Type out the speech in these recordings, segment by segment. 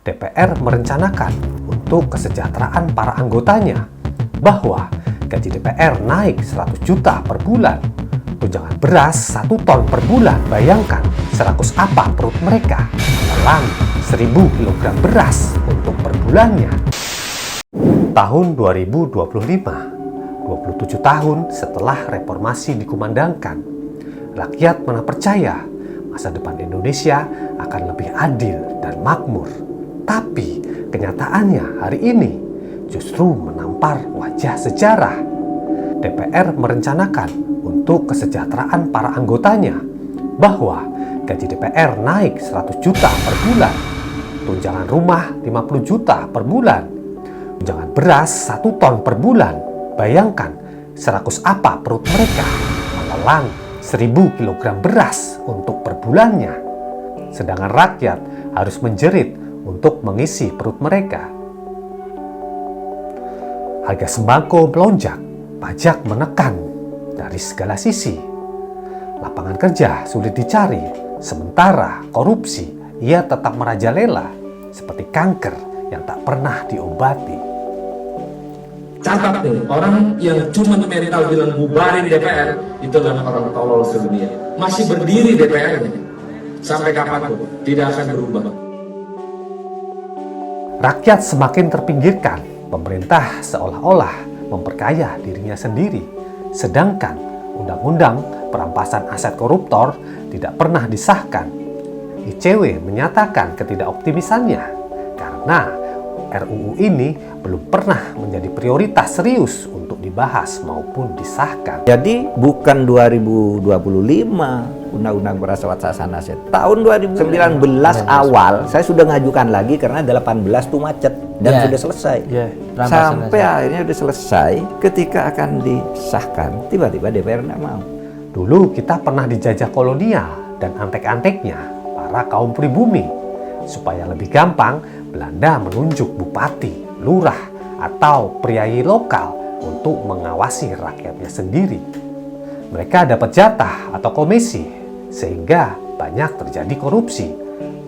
DPR merencanakan untuk kesejahteraan para anggotanya bahwa gaji DPR naik 100 juta per bulan, tunjangan beras 1 ton per bulan. Bayangkan serakus apa perut mereka menelan 1000 kg beras untuk per bulannya. Tahun 2025, 27 tahun setelah reformasi dikumandangkan, rakyat mana percaya masa depan Indonesia akan lebih adil dan makmur. Tapi kenyataannya hari ini justru menampar wajah sejarah. DPR merencanakan untuk kesejahteraan para anggotanya bahwa gaji DPR naik 100 juta per bulan, tunjangan rumah 50 juta per bulan, tunjangan beras 1 ton per bulan. Bayangkan serakus apa perut mereka menelan 1000 kg beras untuk per bulannya. Sedangkan rakyat harus menjerit untuk mengisi perut mereka. Harga sembako melonjak, pajak menekan dari segala sisi. Lapangan kerja sulit dicari, sementara korupsi ia tetap merajalela seperti kanker yang tak pernah diobati. Catat nih, orang yang cuma mental bilang bubarin DPR itu adalah orang tolol sedunia. Masih berdiri DPR ini sampai kapanpun tidak akan berubah. Rakyat semakin terpinggirkan, pemerintah seolah-olah memperkaya dirinya sendiri, sedangkan undang-undang perampasan aset koruptor tidak pernah disahkan. ICW menyatakan ketidakoptimisannya karena RUU ini belum pernah menjadi prioritas serius untuk dibahas maupun disahkan. Jadi bukan 2025 Undang-Undang Perampasan Aset. Tahun 2019 awal saya sudah ngajukan lagi karena 18 tuh macet dan sudah selesai. Sampai akhirnya sudah selesai, ketika akan disahkan tiba-tiba DPR nggak mau. Dulu kita pernah dijajah kolonial dan antek-anteknya para kaum pribumi. Supaya lebih gampang, Belanda menunjuk bupati, lurah, atau priai lokal untuk mengawasi rakyatnya sendiri. Mereka dapat jatah atau komisi, sehingga banyak terjadi korupsi,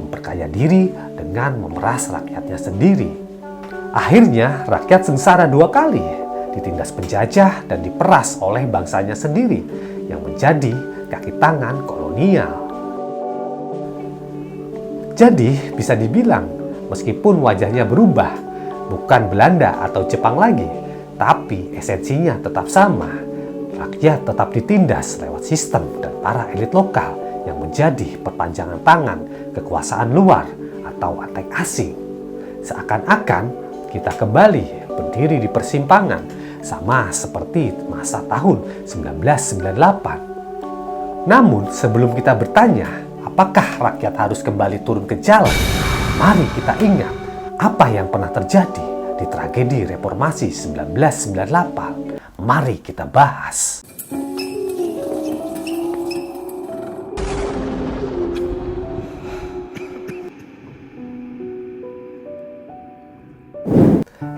memperkaya diri dengan memeras rakyatnya sendiri. Akhirnya rakyat sengsara 2 kali, ditindas penjajah dan diperas oleh bangsanya sendiri yang menjadi kaki tangan kolonial. Jadi bisa dibilang meskipun wajahnya berubah, bukan Belanda atau Jepang lagi, tapi esensinya tetap sama. Rakyat tetap ditindas lewat sistem dan para elit lokal yang menjadi perpanjangan tangan kekuasaan luar atau antek asing. Seakan-akan kita kembali berdiri di persimpangan sama seperti masa tahun 1998. Namun sebelum kita bertanya apakah rakyat harus kembali turun ke jalan, mari kita ingat apa yang pernah terjadi di tragedi reformasi 1998. Mari kita bahas.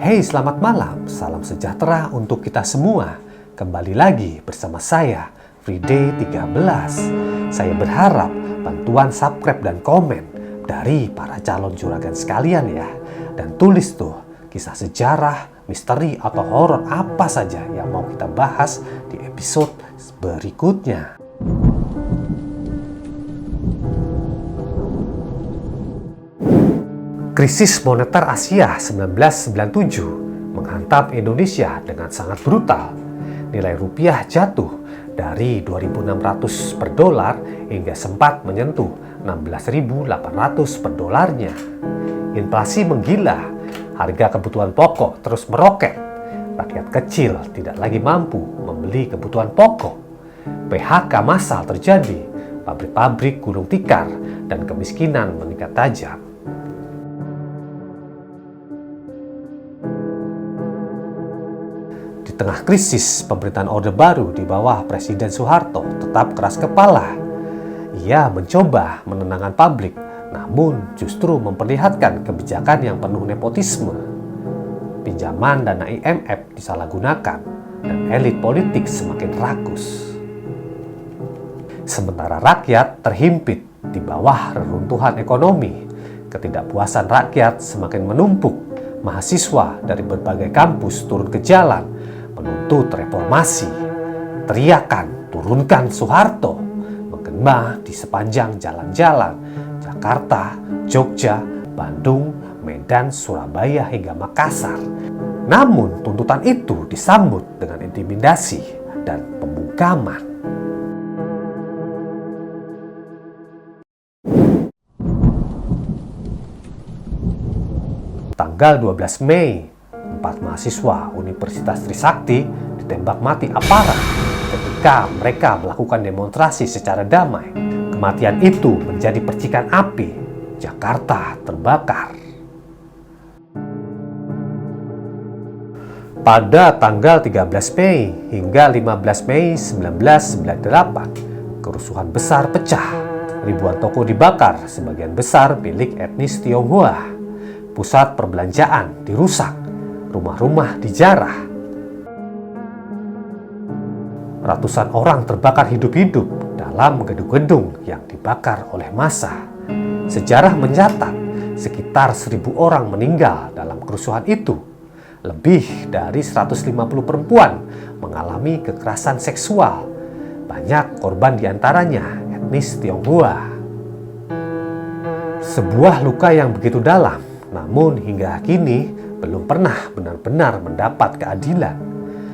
Hey, selamat malam. Salam sejahtera untuk kita semua. Kembali lagi bersama saya, Friday 13. Saya berharap bantuan subscribe dan komen dari para calon juragan sekalian ya. Dan tulis tuh kisah sejarah, misteri, atau horor apa saja yang mau kita bahas di episode berikutnya. Krisis moneter Asia 1997 menghantam Indonesia dengan sangat brutal. Nilai rupiah jatuh dari 2.600 per dolar hingga sempat menyentuh 16.800 per dolarnya. Inflasi menggila, harga kebutuhan pokok terus meroket. Rakyat kecil tidak lagi mampu membeli kebutuhan pokok. PHK massal terjadi, pabrik-pabrik gulung tikar, dan kemiskinan meningkat tajam. Di tengah krisis, pemerintahan Orde Baru di bawah Presiden Soeharto tetap keras kepala. Ia mencoba menenangkan publik, namun justru memperlihatkan kebijakan yang penuh nepotisme. Pinjaman dana IMF disalahgunakan dan elit politik semakin rakus. Sementara rakyat terhimpit di bawah reruntuhan ekonomi, ketidakpuasan rakyat semakin menumpuk. Mahasiswa dari berbagai kampus turun ke jalan menuntut reformasi. Teriakan "Turunkan Soeharto" menggema di sepanjang jalan-jalan Jakarta, Jogja, Bandung, Medan, Surabaya hingga Makassar. Namun tuntutan itu disambut dengan intimidasi dan pembungkaman. Tanggal 12 Mei, 4 mahasiswa Universitas Trisakti ditembak mati aparat ketika mereka melakukan demonstrasi secara damai. Kematian itu menjadi percikan api. Jakarta terbakar. Pada tanggal 13 Mei hingga 15 Mei 1998, kerusuhan besar pecah. Ribuan toko dibakar, sebagian besar milik etnis Tionghoa. Pusat perbelanjaan dirusak, rumah-rumah dijarah. Ratusan orang terbakar hidup-hidup dalam gedung-gedung yang dibakar oleh massa. Sejarah mencatat sekitar 1.000 orang meninggal dalam kerusuhan itu. Lebih dari 150 perempuan mengalami kekerasan seksual. Banyak korban diantaranya etnis Tionghoa. Sebuah luka yang begitu dalam, namun hingga kini belum pernah benar-benar mendapat keadilan.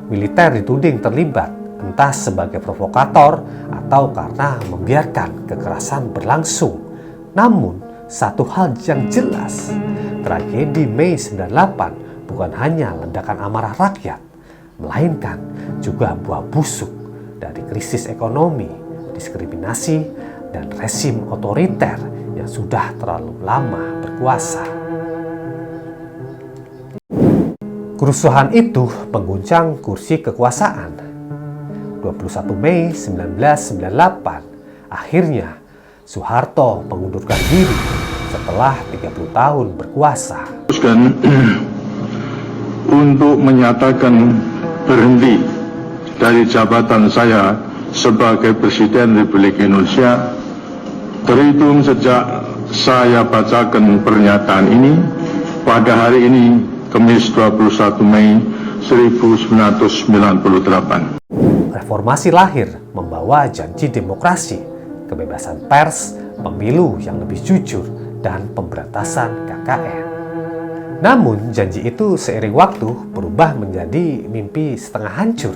Militer dituding terlibat, entah sebagai provokator atau karena membiarkan kekerasan berlangsung. Namun, satu hal yang jelas, tragedi Mei 98 bukan hanya ledakan amarah rakyat, melainkan juga buah busuk dari krisis ekonomi, diskriminasi, dan rezim otoriter yang sudah terlalu lama berkuasa. Kerusuhan itu mengguncang kursi kekuasaan. 21 Mei 1998, akhirnya Soeharto mengundurkan diri setelah 30 tahun berkuasa. Untuk menyatakan berhenti dari jabatan saya sebagai Presiden Republik Indonesia, terhitung sejak saya bacakan pernyataan ini pada hari ini, Kamis 21 Mei 1998. Reformasi lahir membawa janji demokrasi, kebebasan pers, pemilu yang lebih jujur, dan pemberantasan KKN. Namun janji itu seiring waktu berubah menjadi mimpi setengah hancur.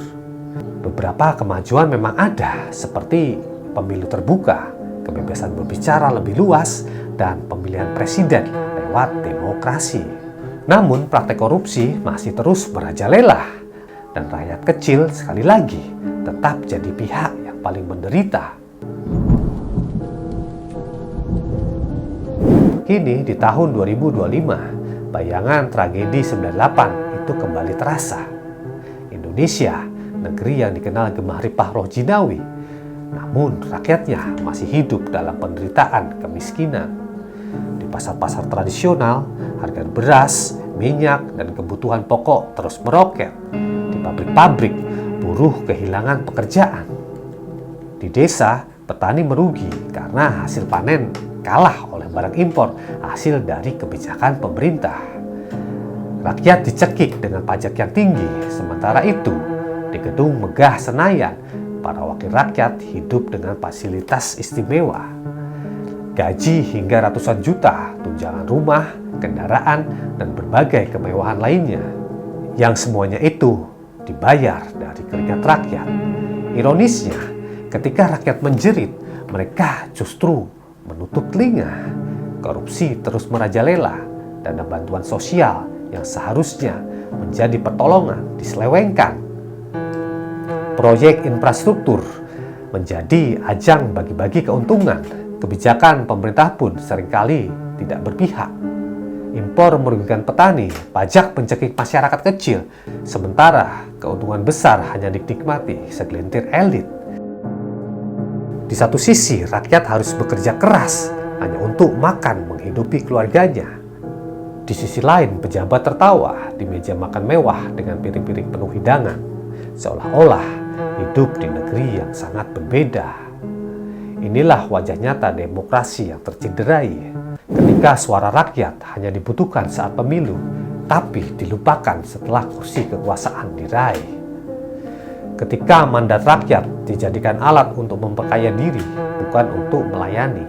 Beberapa kemajuan memang ada, seperti pemilu terbuka, kebebasan berbicara lebih luas, dan pemilihan presiden lewat demokrasi. Namun praktek korupsi masih terus merajalela, dan rakyat kecil sekali lagi tetap jadi pihak yang paling menderita. Kini di tahun 2025, bayangan tragedi 98 itu kembali terasa. Indonesia, negeri yang dikenal gemah ripah roh jinawi, namun rakyatnya masih hidup dalam penderitaan kemiskinan. Di pasar-pasar tradisional, harga beras, minyak, dan kebutuhan pokok terus meroket. Di pabrik-pabrik, buruh kehilangan pekerjaan. Di desa, petani merugi karena hasil panen kalah oleh barang impor hasil dari kebijakan pemerintah. Rakyat dicekik dengan pajak yang tinggi. Sementara itu, di gedung megah Senayan, para wakil rakyat hidup dengan fasilitas istimewa. Gaji hingga ratusan juta, tunjangan rumah, kendaraan, dan berbagai kemewahan lainnya. Yang semuanya itu dibayar dari keringat rakyat. Ironisnya, ketika rakyat menjerit, mereka justru menutup telinga. Korupsi terus merajalela, dana bantuan sosial yang seharusnya menjadi pertolongan diselewengkan. Proyek infrastruktur menjadi ajang bagi-bagi keuntungan. Kebijakan pemerintah pun seringkali tidak berpihak. Impor merugikan petani, pajak mencekik masyarakat kecil, sementara keuntungan besar hanya dinikmati segelintir elit. Di satu sisi, rakyat harus bekerja keras hanya untuk makan menghidupi keluarganya. Di sisi lain, pejabat tertawa di meja makan mewah dengan piring-piring penuh hidangan, seolah-olah hidup di negeri yang sangat berbeda. Inilah wajah nyata demokrasi yang tercederai. Ketika suara rakyat hanya dibutuhkan saat pemilu, tapi dilupakan setelah kursi kekuasaan diraih. Ketika mandat rakyat dijadikan alat untuk memperkaya diri, bukan untuk melayani.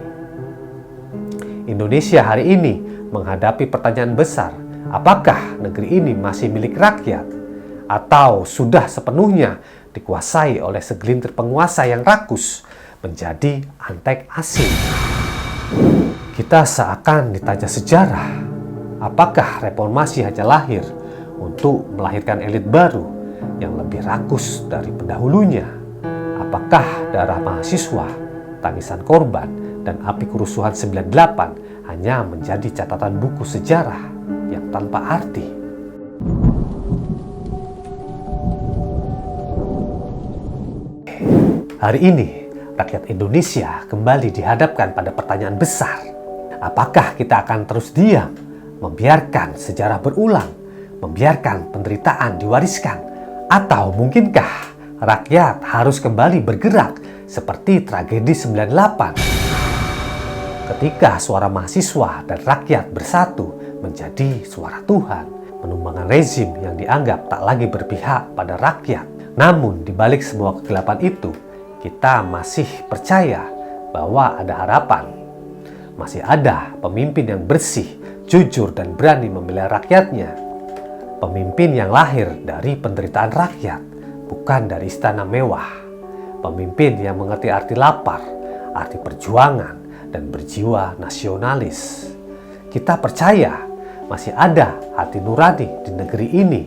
Indonesia hari ini menghadapi pertanyaan besar, apakah negeri ini masih milik rakyat? Atau sudah sepenuhnya dikuasai oleh segelintir penguasa yang rakus menjadi antek asing? Kita seakan ditanya sejarah, apakah reformasi hanya lahir untuk melahirkan elit baru yang lebih rakus dari pendahulunya? Apakah darah mahasiswa, tangisan korban, dan api kerusuhan 98 hanya menjadi catatan buku sejarah yang tanpa arti? Hari ini, rakyat Indonesia kembali dihadapkan pada pertanyaan besar. Apakah kita akan terus diam, membiarkan sejarah berulang, membiarkan penderitaan diwariskan? Atau mungkinkah rakyat harus kembali bergerak seperti tragedi 98? Ketika suara mahasiswa dan rakyat bersatu menjadi suara Tuhan, menumbangkan rezim yang dianggap tak lagi berpihak pada rakyat. Namun di balik semua kegelapan itu, kita masih percaya bahwa ada harapan. Masih ada pemimpin yang bersih, jujur, dan berani membela rakyatnya. Pemimpin yang lahir dari penderitaan rakyat, bukan dari istana mewah. Pemimpin yang mengerti arti lapar, arti perjuangan, dan berjiwa nasionalis. Kita percaya masih ada hati nurani di negeri ini.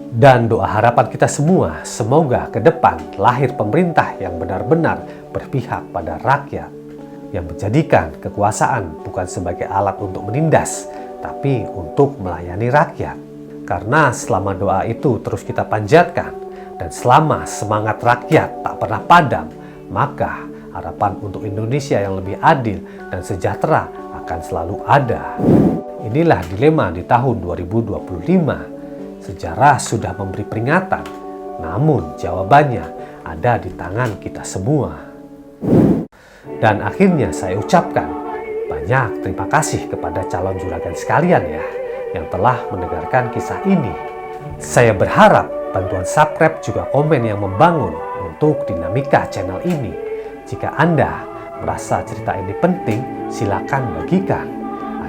Dan doa harapan kita semua, semoga ke depan lahir pemerintah yang benar-benar berpihak pada rakyat, yang menjadikan kekuasaan bukan sebagai alat untuk menindas, tapi untuk melayani rakyat. Karena selama doa itu terus kita panjatkan, dan selama semangat rakyat tak pernah padam, maka harapan untuk Indonesia yang lebih adil dan sejahtera akan selalu ada. Inilah dilema di tahun 2025. Sejarah sudah memberi peringatan, namun jawabannya ada di tangan kita semua. Dan akhirnya saya ucapkan banyak terima kasih kepada calon juragan sekalian ya, yang telah mendengarkan kisah ini. Saya berharap bantuan subscribe juga komen yang membangun untuk dinamika channel ini. Jika Anda merasa cerita ini penting, silakan bagikan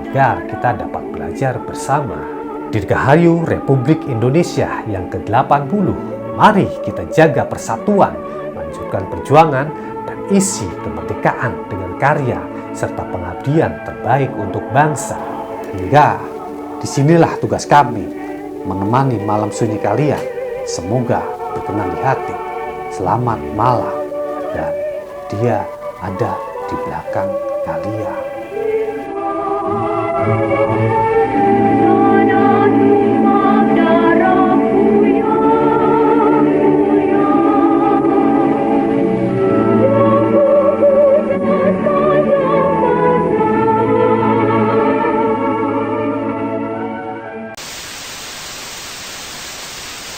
agar kita dapat belajar bersama. Dirgahayu Republik Indonesia yang ke-80. Mari kita jaga persatuan, lanjutkan perjuangan, dan isi kemerdekaan dengan karya serta pengabdian terbaik untuk bangsa. Hingga disinilah tugas kami, menemani malam sunyi kalian. Semoga berkenan di hati. Selamat malam, dan Dia ada di belakang kalian.